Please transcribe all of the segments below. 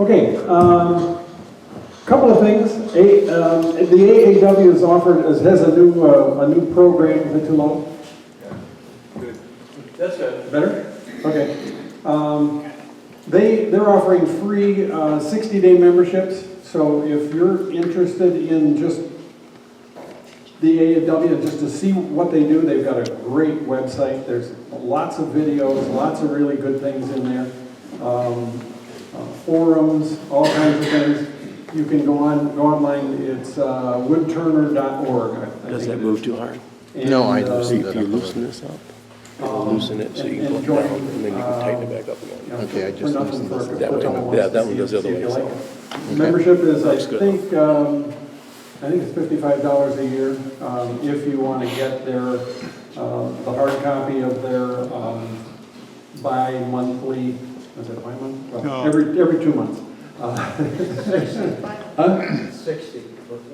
Okay, couple of things. The AAW has offered, has a new program. Is it too low? Yeah. Good. That's good. Better? Okay. They're offering free 60-day memberships. So if you're interested in just the AAW, just to see what they do, they've got a great website. There's lots of videos, lots of really good things in there. Forums, all kinds of things. You can go online. It's woodturner.org. Does that move too hard? And, No, I See loosened if it you up. loosen this up, loosen it so you can and go down, join, and then you can tighten it back up again. Okay, I just for nothing loosened for this. That a way, couple yeah, months that to one see goes the if other you way, like so. it. Membership is, Looks good. I think it's $55 a year. If you want to get the hard copy of their bi-monthly, is it bi-month? Well, No. every 2 months. 60,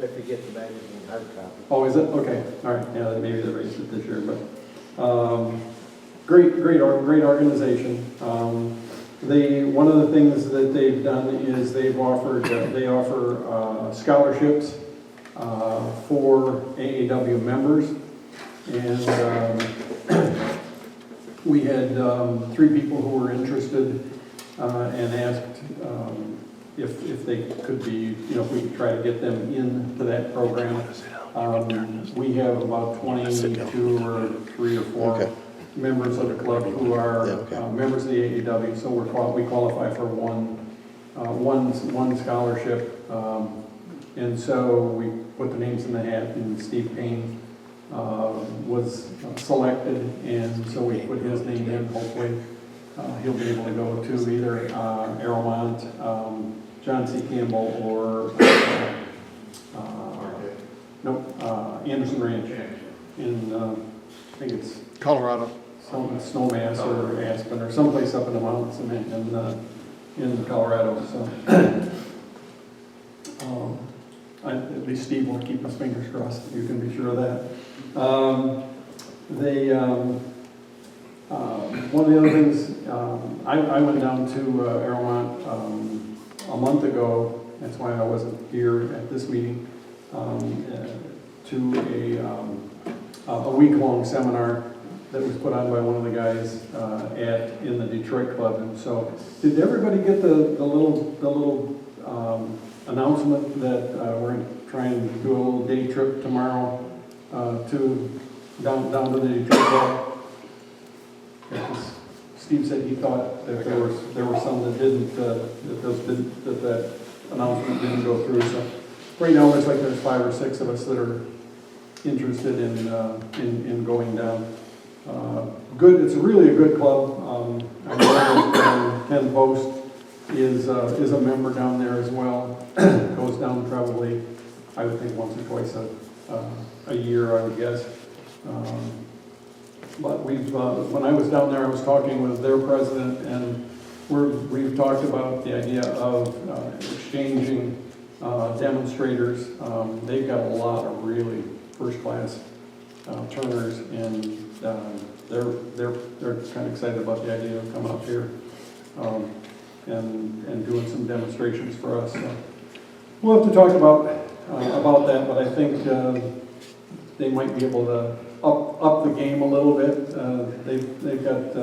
if you get the magazine hard copy. Oh, is it? Okay, all right, yeah, then maybe they raised it this year, but, great organization. One of the things that they've done is they offer scholarships for AAW members, and we had 3 people who were interested and asked if they could be, if we could try to get them into that program. We have about 22 or 3 or 4 Okay. members of the club who are Yeah, okay. members of the AEW, so we qualify for one scholarship. And so we put the names in the hat, and Steve Payne was selected, and so we put his name in. Hopefully he'll be able to go to either Arrowmont, John C. Campbell, or Anderson Ranch in, I think it's Colorado. Snowmass or Aspen or someplace up in the mountains in Colorado. So at least Steve will keep his fingers crossed. You can be sure of that. One of the other things, I went down to Arrowmont a month ago. That's why I wasn't here at this meeting, to a week-long seminar that was put on by one of the guys in the Detroit club. And so, did everybody get the little announcement that we're going to try and do a little day trip tomorrow down to the Detroit club? Because Steve said he thought that there were some that didn't that announcement didn't go through. So right now it looks like there's 5 or 6 of us that are interested in going down. Good. It's really a good club. I know that Ken Post is a member down there as well. Goes down probably, I would think, once or twice a year, I would guess. But when I was down there, I was talking with their president, and we've talked about the idea of exchanging demonstrators. They've got a lot of really first-class turners, and they're kind of excited about the idea of coming up here and doing some demonstrations for us. So we'll have to talk about that, but I think they might be able to up the game a little bit. They've got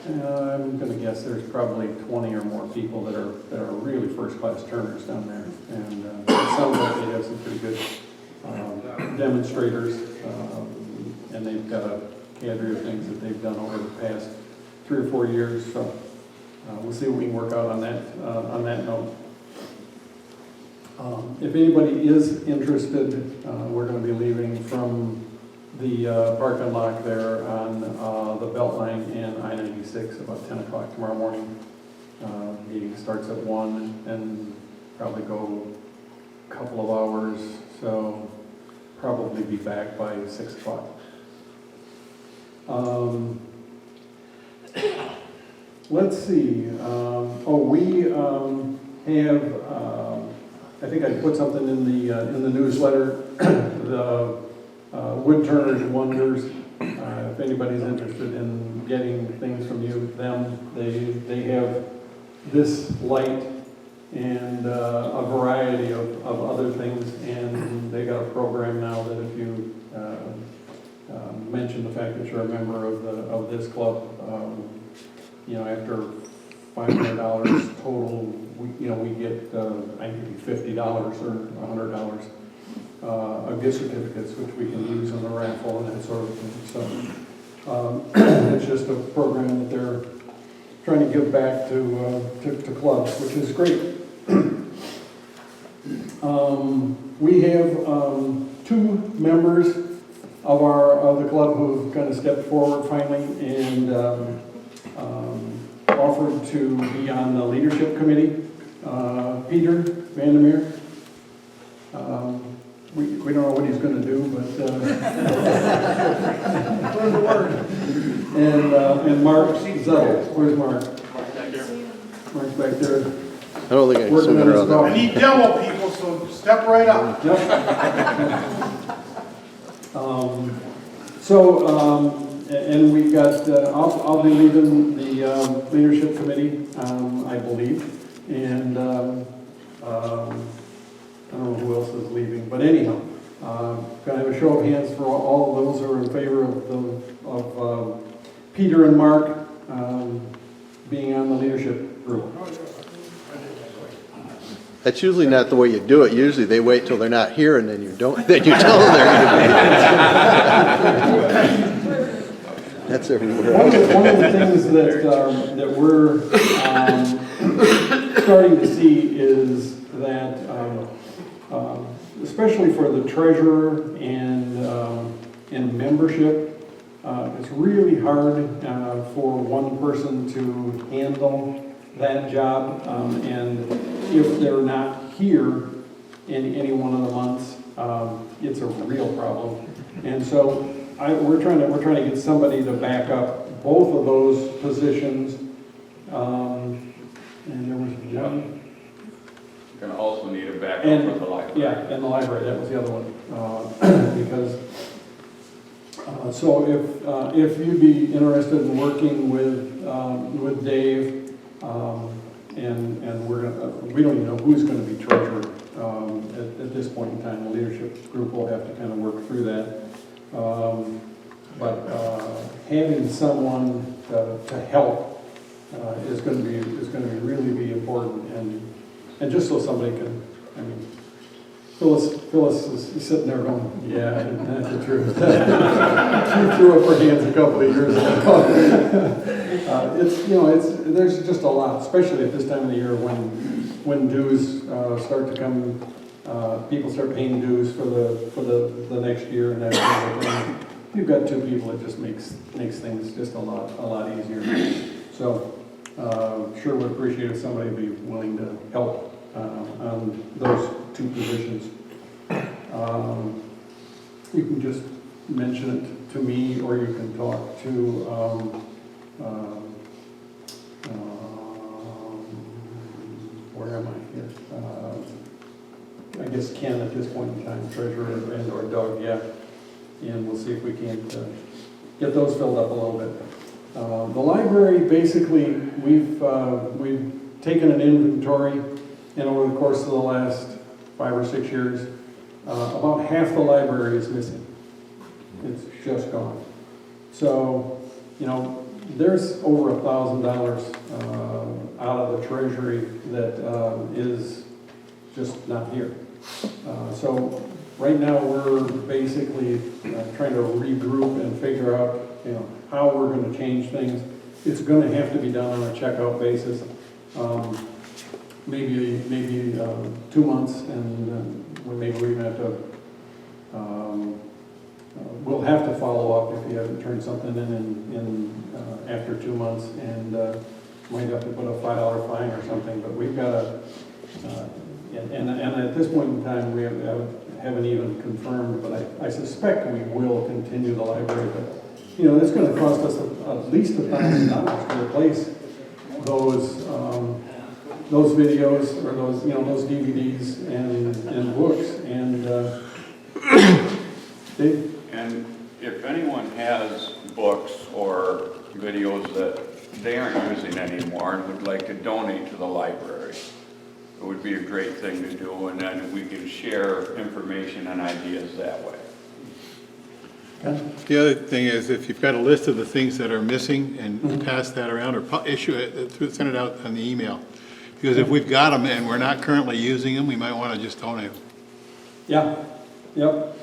I'm going to guess there's probably 20 or more people that are really first-class turners down there, and it sounds like they have some pretty good demonstrators, and they've got a cadre of things that they've done over the past 3 or 4 years. So we'll see what we can work out on that note. If anybody is interested, we're going to be leaving from the parking lot there on the Beltline and I-96 about 10 o'clock tomorrow morning. Meeting starts at 1 and probably go a couple of hours, so probably be back by 6 o'clock. Let's see. We have. I think I put something in the newsletter. The Woodturners Wonders. If anybody's interested in getting things from them, they have this light and a variety of other things. And they got a program now that if you mention the fact that you're a member of this club, after $500 total, we get, I think $50 or $100 of gift certificates, which we can use on the raffle and that sort of thing. So it's just a program that they're trying to give back to clubs, which is great. We have two members of the club who've kind of stepped forward finally and offered to be on the leadership committee. Peter Vandermeer. We don't know what he's going to do, but and Mark Zettel. Where's Mark? Mark's back there. I don't think I can swim it around I there. need demo people, so step right up. And we've got, I'll be leading the leadership committee, I believe, and I don't know who else is leaving, but anyhow, can I have a show of hands for all of those who are in favor of Peter and Mark being on the leadership group? That's usually not the way you do it. Usually they wait till they're not here and then you don't, then you tell them they're going to be. That's everywhere. One of the things that we're starting to see is that, especially for the treasurer and membership, it's really hard for one person to handle that job, and if they're not here in any one of the months, it's a real problem. And so we're trying to get somebody to back up both of those positions. And there was one. You're going to also need a backup for the library. Yeah, and the library, that was the other one. Because so if you'd be interested in working with Dave. And we don't even know who's going to be treasurer at this point in time. The leadership group will have to kind of work through that. But having someone to help is going to really be important, and just so somebody can, I mean, Phyllis is sitting there going, yeah, that's the truth. She threw up her hands a couple of years ago. There's just a lot, especially at this time of the year when dues start to come, people start paying dues for the next year and that kind of thing. If you've got two people, it just makes things just a lot easier. So sure would appreciate if somebody would be willing to help on those two positions. You can just mention it to me, or you can talk to where am I here? I guess Ken at this point in time, treasurer, and or Doug, yeah. And we'll see if we can't get those filled up a little bit. The library, basically, we've taken an inventory, and over the course of the last 5 or 6 years, about half the library is missing. It's just gone. So, there's over $1,000 out of the treasury that is just not here. So right now we're basically trying to regroup and figure out how we're going to change things. It's going to have to be done on a checkout basis. Maybe 2 months, and maybe we even have to. We'll have to follow up if you haven't turned something in after 2 months, and might have to put a $5 fine or something. But we've got to, and at this point in time, we haven't even confirmed. But I suspect we will continue the library. But it's going to cost us at least $1,000 to replace those videos or those DVDs and books and. Dave? And if anyone has books or videos that they aren't using anymore and would like to donate to the library. It would be a great thing to do, and then we can share information and ideas that way. The other thing is, if you've got a list of the things that are missing, and pass that around, or issue it, send it out on the email. Because if we've got them and we're not currently using them, we might want to just donate them. Yeah, yep,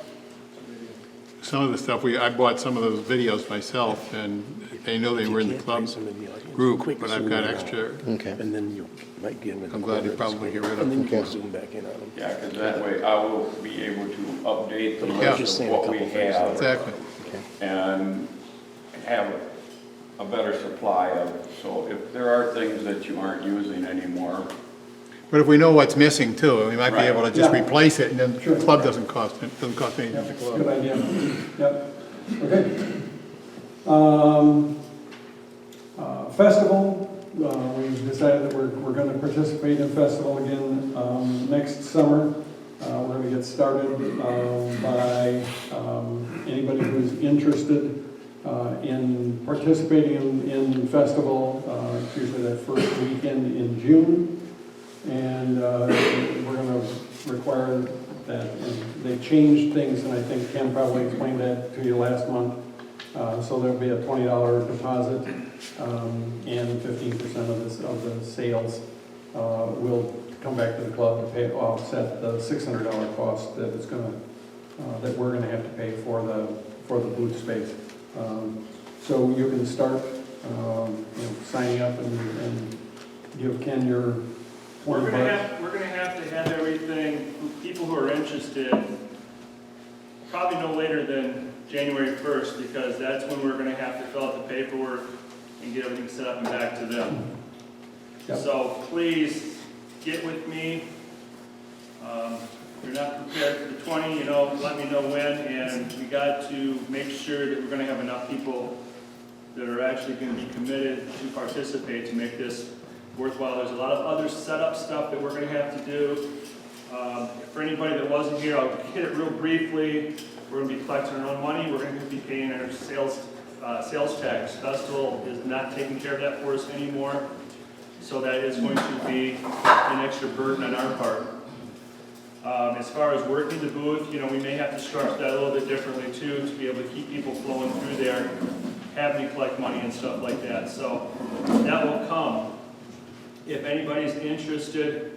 Some of the stuff, I bought some of those videos myself, and they know they were in the club group, but I've got extra. Okay. And then you might get them in. I'm glad you probably get rid of And then them. you can zoom back in on them. Yeah, because that way I will be able to update the Yeah. list Just of saying a what we couple things. have. Exactly. And have a better supply of it. So if there are things that you aren't using anymore, But if we know what's missing too, we might be Right. able to just Yeah. replace it, and then Sure. the club doesn't cost anything yep, to good club. idea, yep, okay. Festival, we've decided that we're gonna participate in festival again, next summer. We're gonna get started, by, anybody who's interested, in participating in festival, it's usually that first weekend in June. And, we're gonna require that, and they changed things, and I think Ken probably explained that to you last month. So there'll be a $20 deposit, and 15% of the sales, will come back to the club to pay, offset the $600 cost that it's gonna, that we're gonna have to pay for the booth space. So you can start, signing up and give Ken your We're $20. gonna have to have everything, people who are interested, probably no later than January 1st, because that's when we're gonna have to fill out the paperwork and get everything set up and back to them. Yep. So please, get with me. If you're not prepared for the 20, let me know when, and we got to make sure that we're gonna have enough people that are actually gonna be committed to participate to make this worthwhile. There's a lot of other setup stuff that we're going to have to do. For anybody that wasn't here, I'll hit it real briefly. We're going to be collecting our own money. We're going to be paying our sales tax. Festival is not taking care of that for us anymore. So that is going to be an extra burden on our part. As far as working the booth, we may have to structure that a little bit differently too, to be able to keep people flowing through there, having to collect money and stuff like that. So that will come. If anybody's interested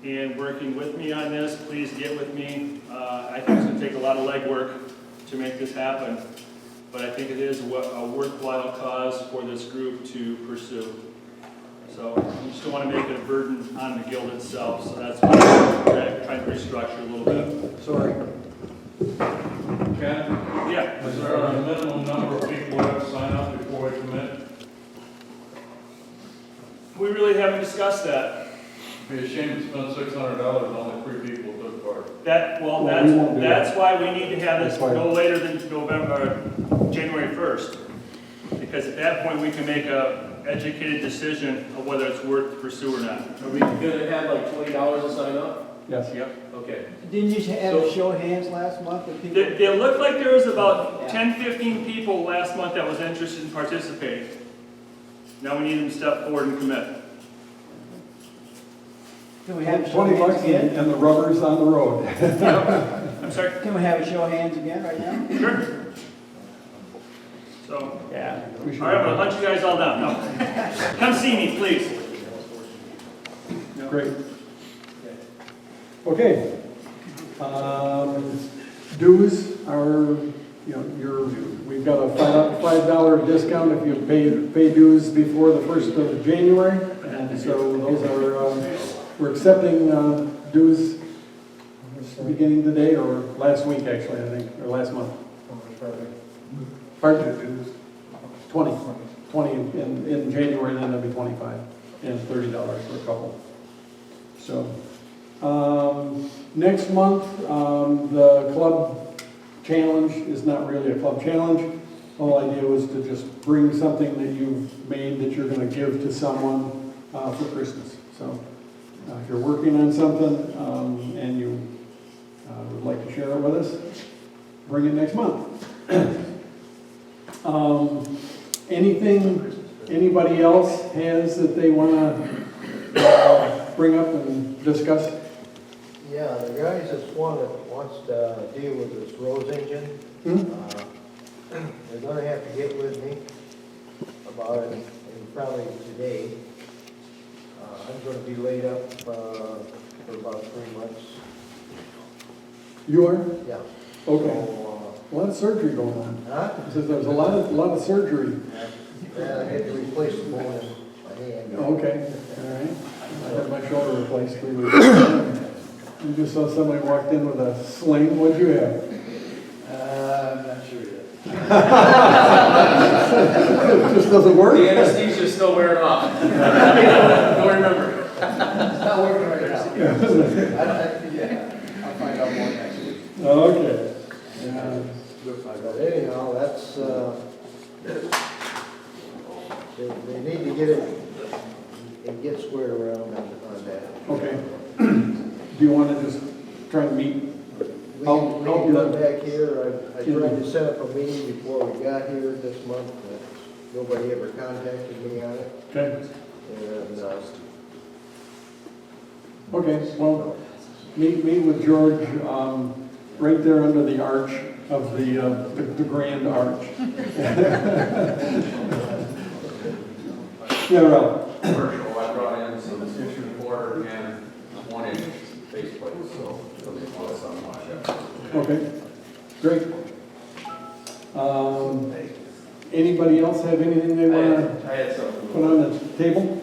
in working with me on this, please get with me. I think it's going to take a lot of legwork to make this happen, but I think it is a worthwhile cause for this group to pursue. So we just don't want to make it a burden on the guild itself, so that's why we're trying to restructure a little bit. Sorry. Ken, Yeah. is there a minimum number of people who have to sign up before we commit? We really haven't discussed that. It'd be a shame to spend $600 and only 3 people took part. Well, we won't do That's why we need to have this That's why. no later than January 1st. Because at that point, we can make a educated decision of whether it's worth to pursue or not. Are we gonna have like $20 to sign up? Yes. Yep. Okay. Didn't you have a show of hands last month with people? It looked like there was about 10, 15 people last month that was interested in participating. Now we need them to step forward and commit. Can we have a show of $20 hands again? and the rubber's on the road. I'm sorry? Can we have a show of hands again right now? Sure. So, Yeah. We should. all right, I'm gonna hunt you guys all down. No. Come see me, please. Great. Okay. Dues are, we've got a $5 discount if you pay dues before the 1st of January. And so those are, we're accepting dues beginning today or last week actually, I think, or last month. Pardon? 20 in January, then it'll be 25 and $30 for a couple. So, next month, the club challenge is not really a club challenge. The whole idea was to just bring something that you've made that you're going to give to someone for Christmas. So, if you're working on something and you would like to share it with us, bring it next month. Anything anybody else has that they wanna bring up and discuss? Yeah, the guys that's one that wants to deal with this Rose engine, they're gonna have to get with me about it, and probably today. I'm gonna be laid up, for about 3 months. You are? Yeah. Okay. So, A lot of surgery going on. huh? He says there's a lot of surgery. Yeah, I had to replace the bone in my hand. Okay, all right. I had my shoulder replaced 3 weeks ago. You just saw somebody walked in with a sling. What'd you have? I'm not sure yet. It just doesn't work? The anesthesia's still wearing off. Don't remember. It's not working right now. I'll find out more next week. Okay. Yeah. But anyhow, that's, they need to get it, and get squared around on that. Okay. Do you want to just try and meet? We How- can how- come back here, I tried to set up a meeting before we got here this month, but nobody ever contacted me on it. Okay. And, Okay, well, meet with George, right there under the arch of the grand arch. Yeah, Ralph. Commercial, I brought in some 2-4 and 1-inch faceplates, so it'll be all sun wash. Okay, great. Anybody else have anything they want to I had something. put on the table?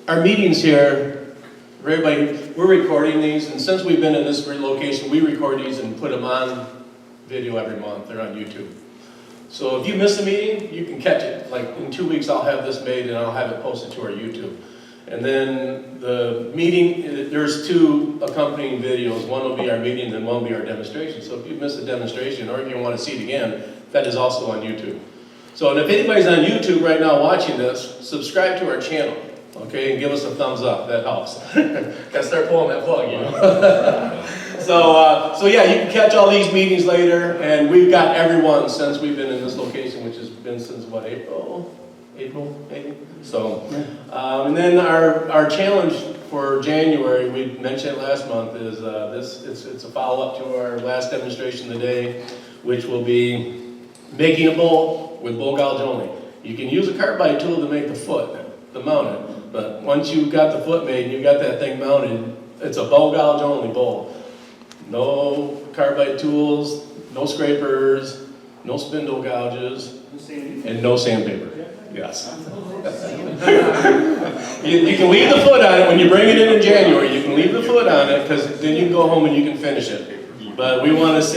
Our meetings here, for everybody, we're recording these, and since we've been in this location, we record these and put them on video every month. They're on YouTube. So if you miss a meeting, you can catch it. Like in 2 weeks, I'll have this made and I'll have it posted to our YouTube. And then the meeting, there's 2 accompanying videos. One will be our meeting, then one will be our demonstration. So if you miss a demonstration or if you want to see it again, that is also on YouTube. So, and if anybody's on YouTube right now watching this, subscribe to our channel, okay, and give us a thumbs up. That helps. Gotta start pulling that plug, you know. So yeah, you can catch all these meetings later, and we've got everyone since we've been in this location, which has been since what, April maybe. So, and then our challenge for January, we mentioned it last month, is it's a follow up to our last demonstration today, which will be making a bowl with bowl gouge only. You can use a carbide tool to make the foot, to mount it, but once you've got the foot made and you've got that thing mounted, it's a bowl gouge only bowl. No carbide tools, no scrapers, no spindle gouges, and no sandpaper. Yes. you can leave the foot on it when you bring it in January. You can leave the foot on it because then you can go home and you can finish it. But we want to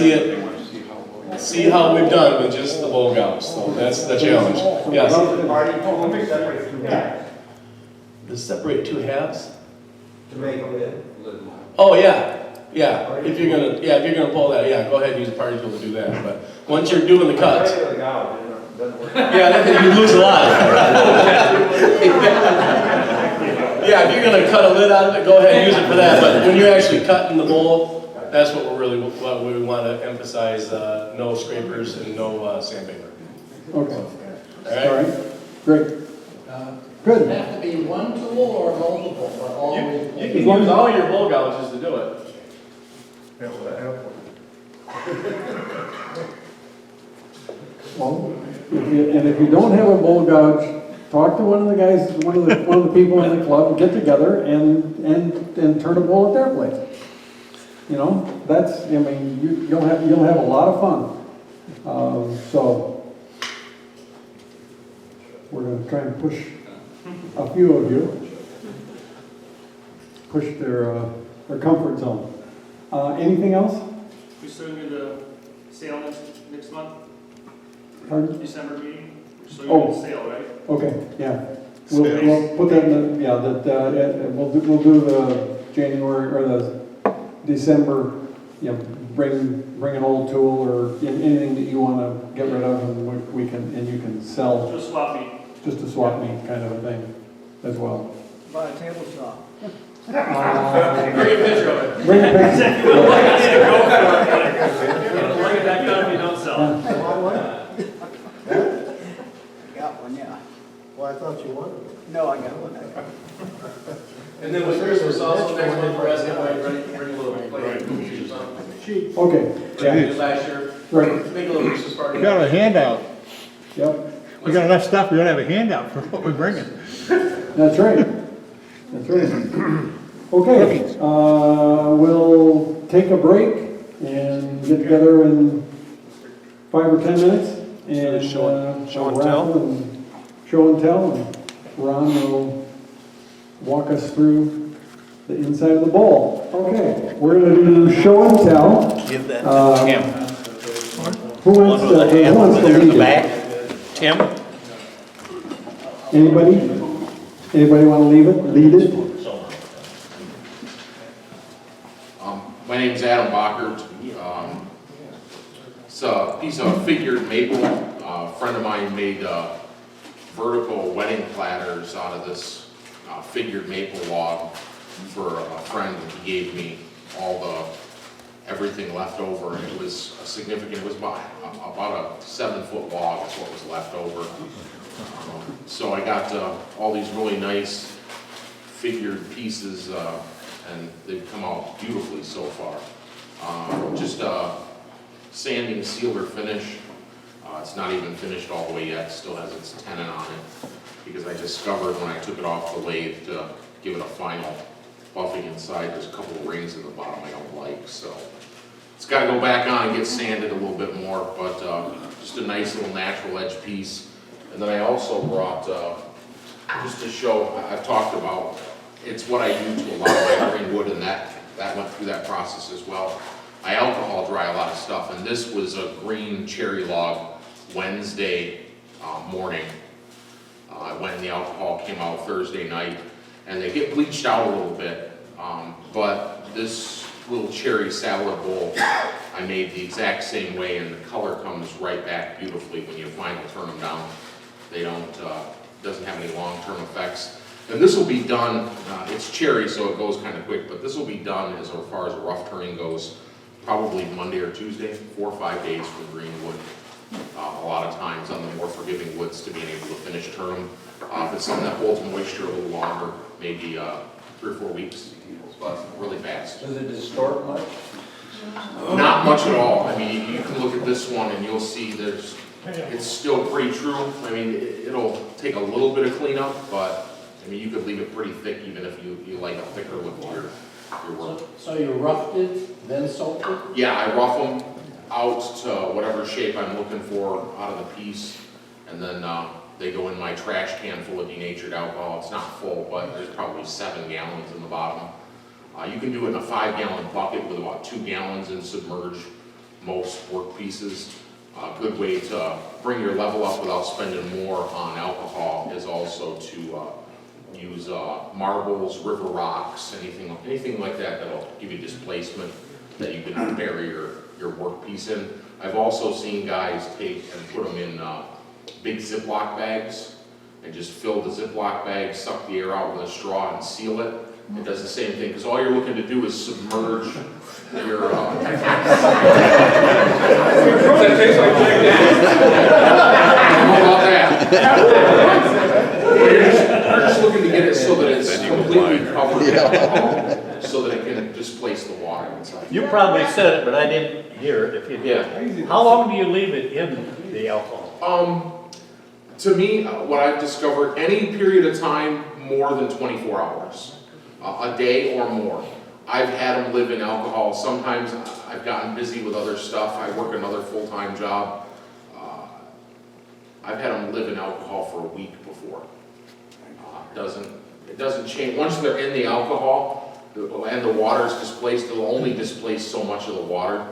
see how we've done with just the bowl gouge. So that's the challenge. Yes. To separate 2 halves. To make a lid. Oh yeah. Yeah, if you're gonna pull that, yeah, go ahead and use a party tool to do that. But once you're doing the cuts, yeah, you lose a lot. Yeah, if you're gonna cut a lid out of it, go ahead and use it for that. But when you're actually cutting the bowl, that's what we want to emphasize: no scrapers and no sandpaper. Okay. All right. Great. Good. Does it have to be one tool or multiple? Or all you can use all your bowl gouges to do it. Well, if you don't have a bowl gouge, talk to one of the guys, one of the people in the club, get together and turn a bowl at their place. You know, you'll have a lot of fun. So we're going to try and push a few of you, push their comfort zone. Anything else? We still gonna do the sale next month, Pardon? December meeting? We're still Oh. gonna do the sale, right? Okay, yeah. We'll put that in we'll do the January or the December, bring an old tool or anything that you want to get rid of, and you can sell, Just swap meet. just a swap meet kind of a thing as well. Buy a table saw. Bring a picture of it. Bring a picture. If you would like it, go for it. If you don't like it that company, don't sell it. Well, I thought you wanted it. No, I got one. And then with Christmas also, next month, we're asking everybody to bring a little plate or something. Okay, Like we did last year, right, make a little Christmas party. We got a handout. yep, We got enough stuff, we're gonna have a handout for what we're bringing. that's right. That's right. Okay, we'll take a break and get together in 5 or 10 minutes. And show and tell? raffle and show and tell, and Ron will walk us through the inside of the bowl. Okay, we're gonna do show and tell. Give that Um, to Tim. Who wants to, who wants to lead it? Back. Tim? Anybody? Anybody want to lead it? My name's Adam Bockert. It's a piece of figured maple. A friend of mine made vertical wedding platters out of this figured maple log for a friend. He gave me everything left over, and it was significant. It was about a 7-foot log is what was left over. So I got all these really nice figured pieces, and they've come out beautifully so far. Just sanding, sealer finish. It's not even finished all the way yet, still has its tenon on it, because I discovered when I took it off the lathe to give it a final buffing inside, there's a couple of rings in the bottom I don't like, so it's got to go back on and get sanded a little bit more, but just a nice little natural edge piece. And then I also brought, just to show, I've talked about, it's what I do to a lot of my green wood, and that went through that process as well. I alcohol dry a lot of stuff, and this was a green cherry log Wednesday morning. I went and the alcohol came out Thursday night, and they get bleached out a little bit, but this little cherry salad bowl I made the exact same way, and the color comes right back beautifully when you finally turn them down. They don't, doesn't have any long-term effects. And this will be done, it's cherry so it goes kind of quick, but this will be done as far as rough turning goes, probably Monday or Tuesday, 4 or 5 days for green wood. A lot of times on the more forgiving woods to being able to finish turn them. If it's something that holds moisture a little longer, maybe 3 or 4 weeks, but really fast. Does it distort much? Not much at all. I mean, you can look at this one and you'll see it's still pretty true. I mean, it'll take a little bit of cleanup, but I mean, you could leave it pretty thick even if you like a thicker look to your work. So you roughed it, then soaked it? Yeah, I rough them out to whatever shape I'm looking for out of the piece, and then they go in my trash can full of denatured alcohol. It's not full, but there's probably 7 gallons in the bottom. You can do it in a 5-gallon bucket with about 2 gallons and submerge most work pieces. A good way to bring your level up without spending more on alcohol is also to use marbles, river rocks, anything like that that'll give you displacement that you can bury your work piece in. I've also seen guys take and put them in big Ziploc bags and just fill the Ziploc bag, suck the air out with a straw and seal it. It does the same thing, because all you're looking to do is submerge your... Does that taste like How about that? You're just looking to get it so that it's completely covered in alcohol, so that it can displace the water inside. You probably said it, but I didn't hear it if you did. Yeah. How long do you leave it in the alcohol? To me, what I've discovered, any period of time more than 24 hours. A day or more. I've had them live in alcohol. Sometimes I've gotten busy with other stuff. I work another full-time job. I've had them live in alcohol for a week before. It doesn't change. Once they're in the alcohol and the water is displaced, it'll only displace so much of the water,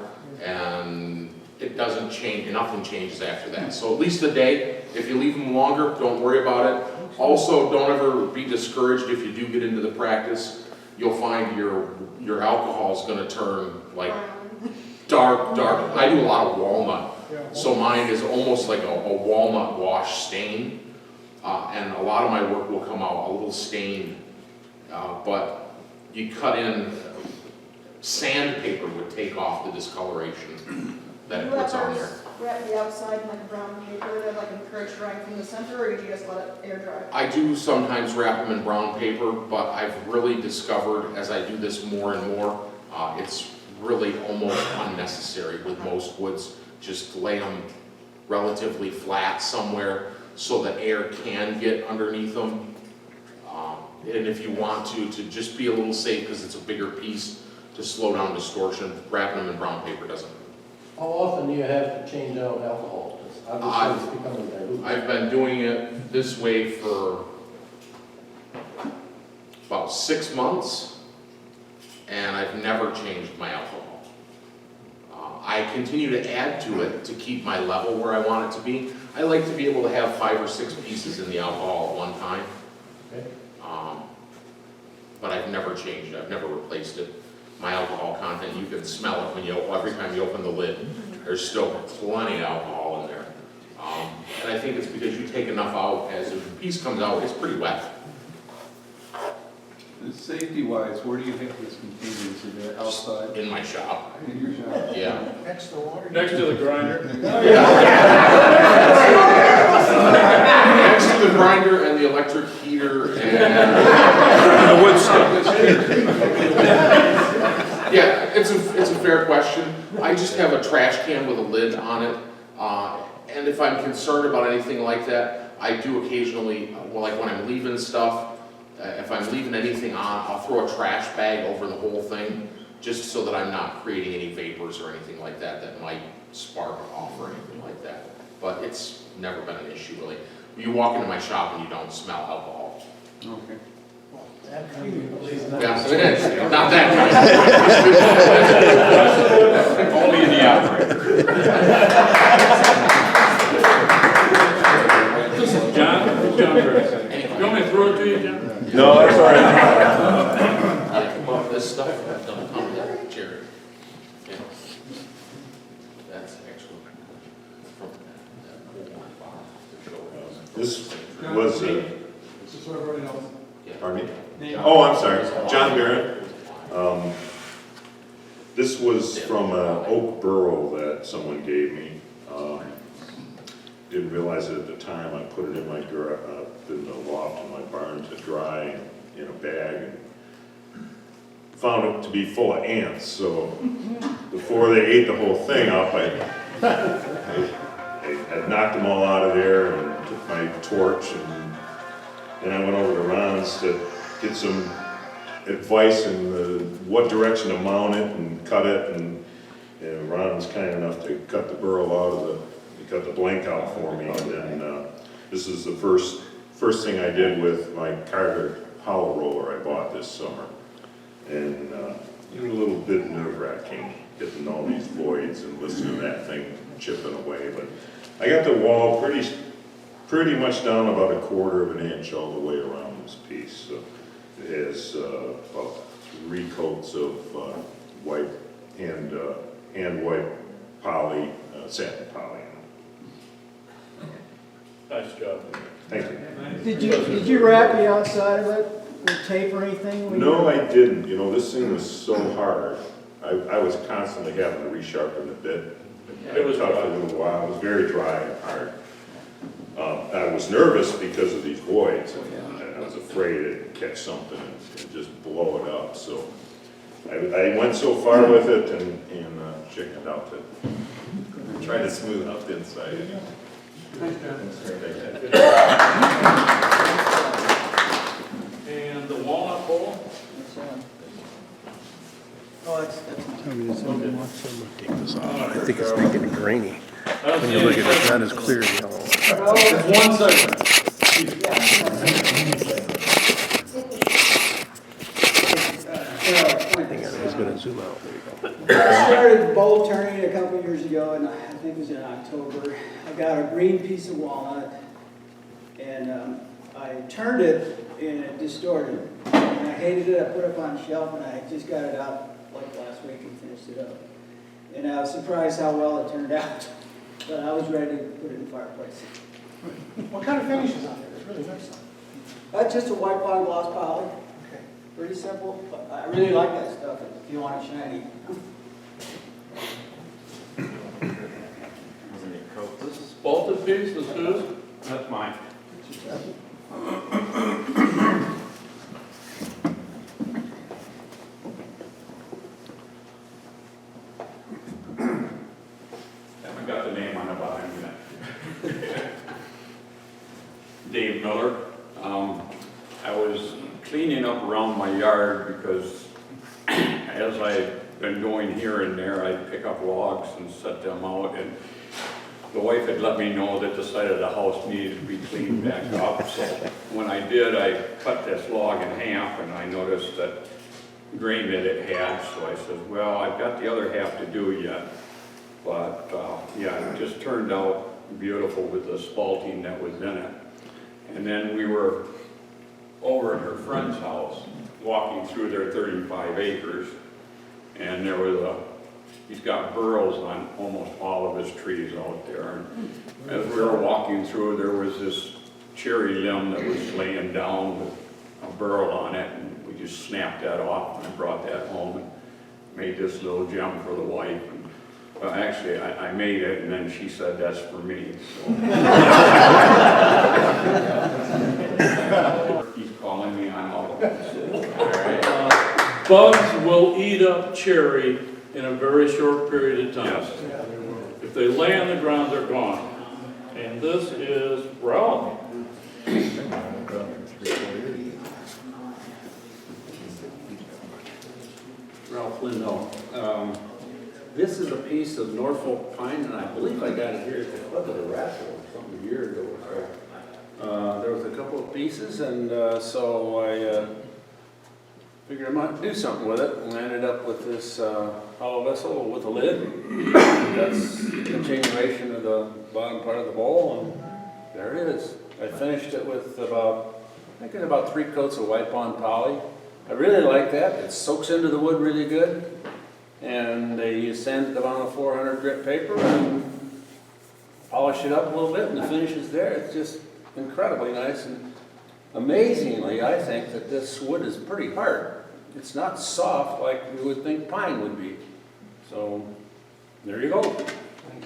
and it doesn't change. Nothing changes after that. So at least a day. If you leave them longer, don't worry about it. Also, don't ever be discouraged if you do get into the practice. You'll find your alcohol is going to turn like dark. I do a lot of walnut, so mine is almost like a walnut wash stain, and a lot of my work will come out a little stained. But you cut in sandpaper would take off the discoloration that it puts on there. wrap the outside in like a brown paper to like encourage drying from the center, or do you just let it air dry? I do sometimes wrap them in brown paper, but I've really discovered as I do this more and more, it's really almost unnecessary with most woods. Just lay them relatively flat somewhere so that air can get underneath them. And if you want to just be a little safe because it's a bigger piece to slow down distortion, wrapping them in brown paper doesn't. How often do you have to change out alcohol? 'Cause obviously it's becoming dilute. I've been doing it this way for about 6 months, and I've never changed my alcohol. I continue to add to it to keep my level where I want it to be. I like to be able to have 5 or 6 pieces in the alcohol at one time. Okay. But I've never changed it, I've never replaced it. My alcohol content, you can smell it when every time you open the lid. There's still plenty of alcohol in there. And I think it's because you take enough out, as the piece comes out, it's pretty wet. Safety-wise, where do you think this container is? Is it outside? In my shop. In your shop? Yeah. Next to the water. Next to the grinder. Next to the grinder and the electric heater and The wood stove. yeah, it's a fair question. I just have a trash can with a lid on it, and if I'm concerned about anything like that, I do occasionally, like when I'm leaving stuff, if I'm leaving anything on, I'll throw a trash bag over the whole thing, just so that I'm not creating any vapors or anything like that that might spark off or anything like that. But it's never been an issue really. You walk into my shop and you don't smell alcohol. Okay. Yeah, it is. Not that kind. Only in the operator. John, you want me to throw it to you, John? No, that's all right. Yeah, this stuff, I've done a ton of that, Jerry. Yeah. That's actually from that old box to show. This was, This is what everybody knows. pardon me? Oh, I'm sorry, John Barrett. This was from an oak burrow that someone gave me. Didn't realize it at the time. I put it in my up in the loft in my barn to dry in a bag. And found it to be full of ants, so before they ate the whole thing up, I knocked them all out of there and took my torch, and then I went over to Ron's to get some advice in what direction to mount it and cut it, and Ron was kind enough to cut the burrow out of cut the blank out for me, and then this is the first thing I did with my Carter hollow roller I bought this summer, and it was a little bit nerve-wracking getting all these voids and listening to that thing chipping away, but I got the wall pretty much down about 1/4 of an inch all the way around this piece. So it has about 3 coats of white hand white poly, satin poly. Nice job. Thank you. Did you wrap the outside of it with tape or anything? No, I didn't. You know, this thing was so hard. I was constantly having to resharpen the bit. It was tough for a little while. It was very dry and hard. I was nervous because of these voids, and I was afraid it'd catch something and just blow it up. So I went so far with it and chickened out to try to smooth out the inside. Thanks, John. And the walnut bowl? Oh, that's Take this off. I think it's making it grainy. When you look at it, it's not as clear as yellow. It's one segment. Hang on, he's gonna zoom out. There you go. I started bowl turning a couple of years ago, and I think it was in October. I got a green piece of walnut, and I turned it, and it distorted. And I hated it. I put it up on the shelf, and I just got it out like last week and finished it up. And I was surprised how well it turned out. But I was ready to put it in the fireplace. What kind of finish is on there? It's really nice. That's just a white pine gloss poly. Okay. Pretty simple, but I really like that stuff if you want it shiny. piece is whose? That's mine. Haven't got the name on the bottom yet. Dave Miller. I was cleaning up around my yard because as I've been going here and there, I'd pick up logs and set them out, and the wife had let me know that the side of the house needed to be cleaned back up. So when I did, I cut this log in half, and I noticed that grain that it had, so I said, well, I've got the other half to do yet. But yeah, it just turned out beautiful with the spalting that was in it. And then we were over at her friend's house, walking through their 35 acres, and there was he's got burrows on almost all of his trees out there. And as we were walking through, there was this cherry limb that was laying down with a burrow on it, and we just snapped that off and brought that home and made this little gem for the wife. And, actually, I made it, and then she said that's for me. So. He's calling me on all of this. All right. Bugs will eat up cherry in a very short period of time. Yes. If they lay on the ground, they're gone. And this is Ralph. Ralph Lindell. This is a piece of Norfolk pine, and I believe I got it here at the Club of the Raffle something a year ago. So, there was a couple of pieces, and so I figured I might do something with it, and ended up with this hollow vessel with a lid. That's a continuation of the bottom part of the bowl, and there it is. I finished it with I think about 3 coats of white bond poly. I really like that. It soaks into the wood really good. And you sand it on a 400 grit paper and polish it up a little bit, and the finish is there. It's just incredibly nice, and amazingly, I think that this wood is pretty hard. It's not soft like you would think pine would be. So there you go.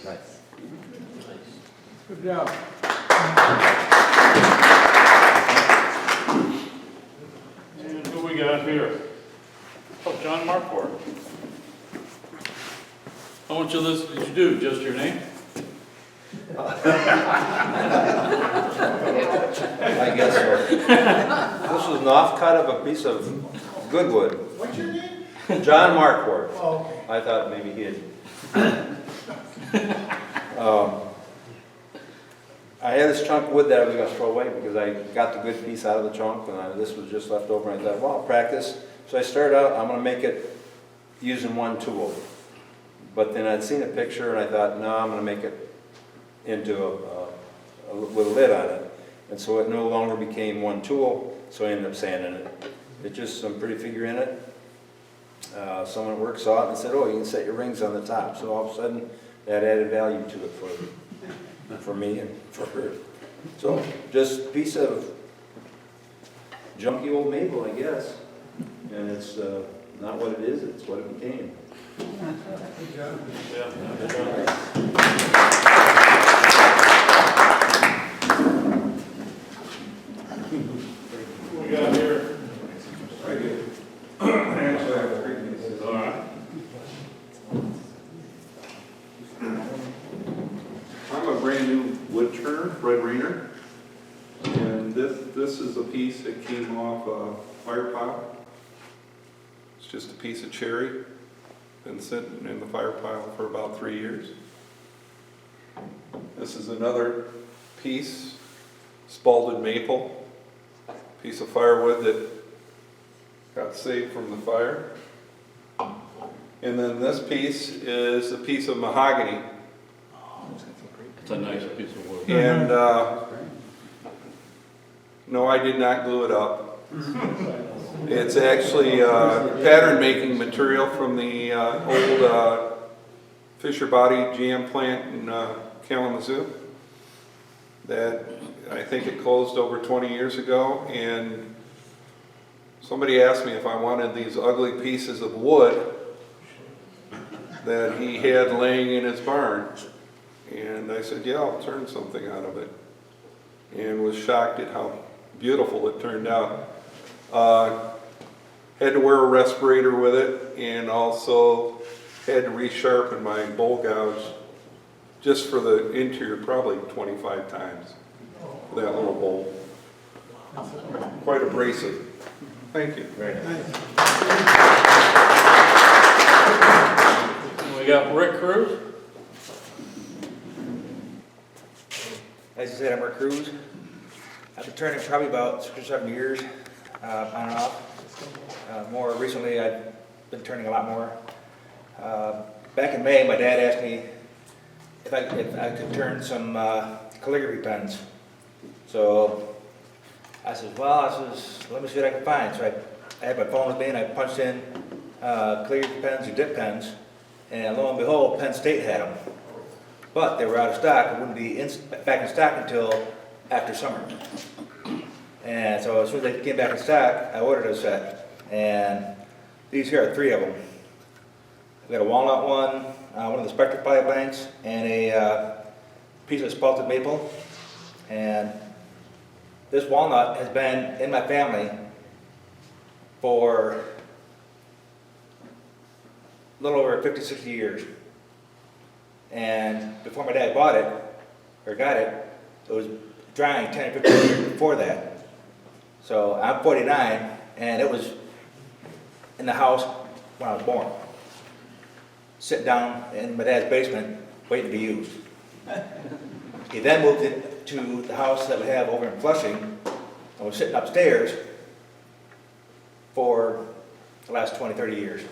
Nice. Good job. And who we got here? Oh, John Marquardt. How much of this did you do? Just your name? I guess so. This was an offcut of a piece of good wood. What's your name? John Marquardt. Oh, okay. I thought maybe he had. I had this chunk of wood that I was going to throw away because I got the good piece out of the chunk, and this was just left over. And I thought, well, I'll practice. So I started out, I'm going to make it using one tool. But then I'd seen a picture, and I thought, no, I'm going to make it into with a lid on it. And so it no longer became one tool, so I ended up sanding it. It's just some pretty figure in it. Someone at work saw it and said, oh, you can set your rings on the top. So all of a sudden, that added value to it for me and for her. So just a piece of junky old maple, I guess. And it's not what it is, it's what it became. What we got here? Very good. Actually, I have 3 pieces. All right. I'm a brand new wood turner, Fred Rayner, and this is a piece that came off a fire pile. It's just a piece of cherry, been sitting in the fire pile for about 3 years. This is another piece, spalted maple, piece of firewood that got saved from the fire. And then this piece is a piece of mahogany. It's a nice piece of wood. And no, I did not glue it up. It's actually pattern making material from the old Fisher Body jam plant in Kalamazoo that I think it closed over 20 years ago. And somebody asked me if I wanted these ugly pieces of wood that he had laying in his barn. And I said, yeah, I'll turn something out of it. And was shocked at how beautiful it turned out. Had to wear a respirator with it, and also had to resharpen my bowl gouge just for the interior probably 25 times for that little bowl. Quite abrasive. Thank you. Very nice. We got Rick Cruz. As you said, I'm Rick Cruz. I've been turning probably about 6 or 7 years, on and off. More recently, I've been turning a lot more. Back in May, my dad asked me if I could turn some calligraphy pens. So I said, well, let me see what I can find. So I had my phone with me and I punched in calligraphy pens or dip pens, and lo and behold, Penn State had them. But they were out of stock. It wouldn't be back in stock until after summer. And so as soon as they came back in stock, I ordered a set. And these here are 3 of them. I've got a walnut one of the Spectre blanks, and a piece of spalted maple. And this walnut has been in my family for a little over 50, 60 years. And before my dad bought it, or got it, it was drying 10 or 15 years before that. So I'm 49, and it was in the house when I was born. Sitting down in my dad's basement, waiting to be used. He then moved it to the house that we have over in Flushing, and was sitting upstairs for the last 20, 30 years.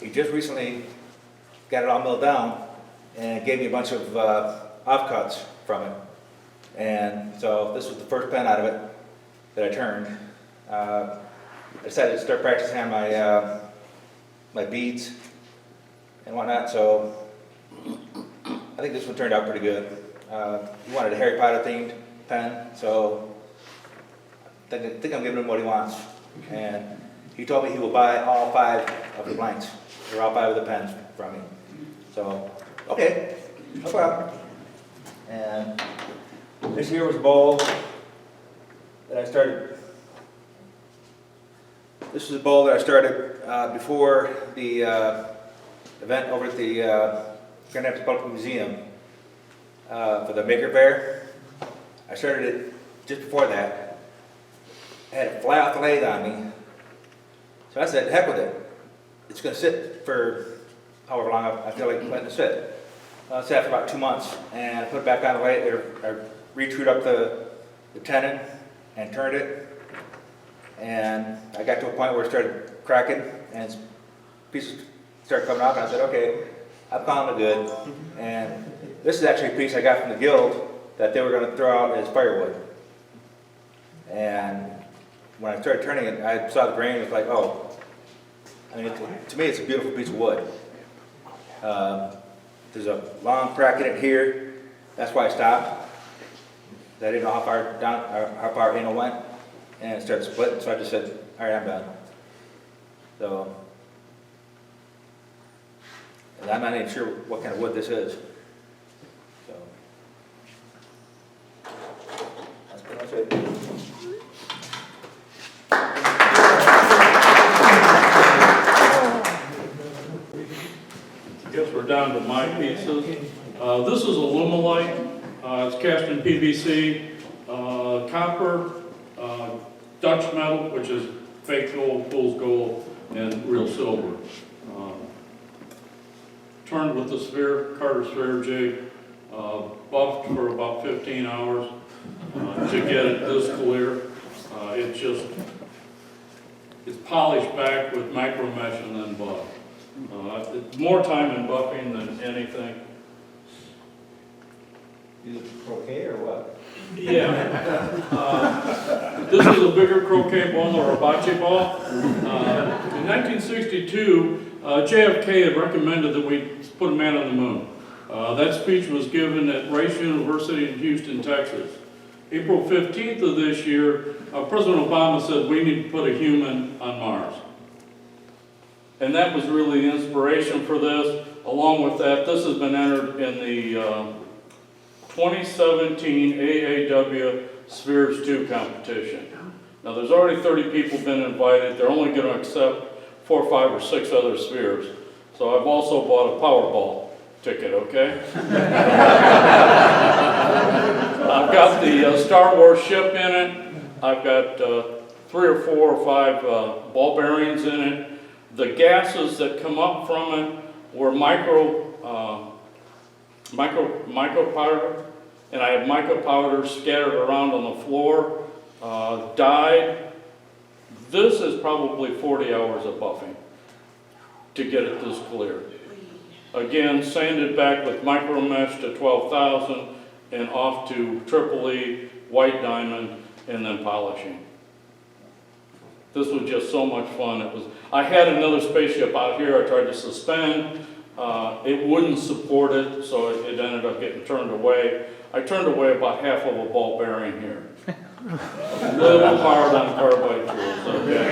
He just recently got it all milled down and gave me a bunch of offcuts from it. And so this was the first pen out of it that I turned. I decided to start practicing on my my beads and whatnot, so I think this one turned out pretty good. He wanted a Harry Potter themed pen, so I think I'm giving him what he wants. And he told me he will buy all 5 of the blanks, or all 5 of the pens from me. So, okay, no problem. And this here was a bowl that I started. This is a bowl that I started before the event over at the Grand Rapids Public Museum for the Maker Fair. I started it just before that. I had it fly off the lathe on me. So I said, heck with it. It's going to sit for however long I feel like letting it sit. It sat for about 2 months, and I put it back on the lathe. I re-trued up the tenon and turned it. And I got to a point where it started cracking and pieces started coming off, and I said, okay, I found it good. And this is actually a piece I got from the guild that they were going to throw out as firewood. And when I started turning it, I saw the grain, it was like, oh, I mean, to me it's a beautiful piece of wood. There's a long crack in it here, that's why I stopped. I didn't know how far down, or how far in it went. And it started splitting, so I just said, all right, I'm done. So, and I'm not even sure what kind of wood this is. So, that's pretty much it. I guess we're down to my pieces. This is Alumilite. It's cast in PVC, copper, Dutch metal, which is fake gold, fool's gold, and real silver. Turned with the sphere, Carter sphere jig, buffed for about 15 hours to get it this clear. It's polished back with micro mesh and then buff. It's more time in buffing than anything. Is it croquet or what? Yeah. This is a bigger croquet ball or a bocce ball. In 1962, JFK had recommended that we put a man on the moon. That speech was given at Rice University in Houston, Texas. April 15th of this year, President Obama said we need to put a human on Mars. And that was really the inspiration for this. Along with that, this has been entered in the 2017 AAW Spheres 2 competition. Now, there's already 30 people been invited. They're only going to accept 4, 5, or 6 other spheres. So I've also bought a Powerball ticket, okay? I've got the Star Wars ship in it. I've got 3 or 4 or 5 ball bearings in it. The gases that come up from it were micro powder, and I had micro powder scattered around on the floor, dyed. This is probably 40 hours of buffing to get it this clear. Again, sanded back with micro mesh to 12,000 and off to triple E, white diamond, and then polishing. This was just so much fun. I had another spaceship out here I tried to suspend. It wouldn't support it, so it ended up getting turned away. I turned away about half of a ball bearing here. A little hard on carbide tools, okay?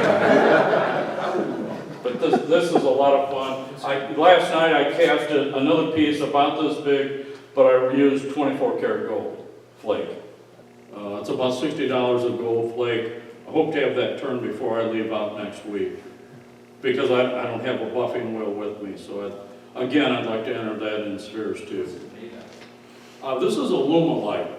But this is a lot of fun. Last night I cast another piece about this big, but I used 24 karat gold flake. It's about $60 of gold flake. I hope to have that turned before I leave out next week, because I don't have a buffing wheel with me. So again, I'd like to enter that in spheres too. This is Alumalite.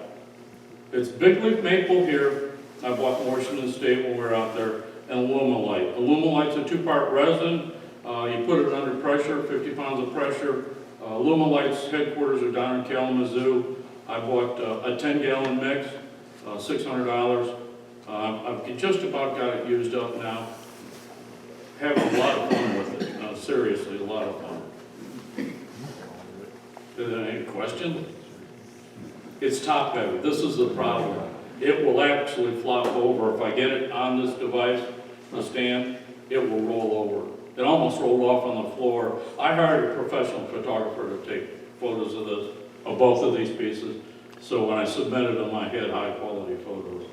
It's big leaf maple here. I bought Washington State when we were out there, and Alumalite. Alumalite's a 2-part resin. You put it under pressure, 50 pounds of pressure. Alumalite's headquarters are down in Kalamazoo. I bought a 10-gallon mix, $600. I've just about got it used up now. Having a lot of fun with it. No, seriously, a lot of fun. Is there any question? It's top heavy. This is the problem. It will actually flop over. If I get it on this device, the stand, it will roll over. It almost rolled off on the floor. I hired a professional photographer to take photos of this, of both of these pieces. So when I submitted them, I had high quality photos.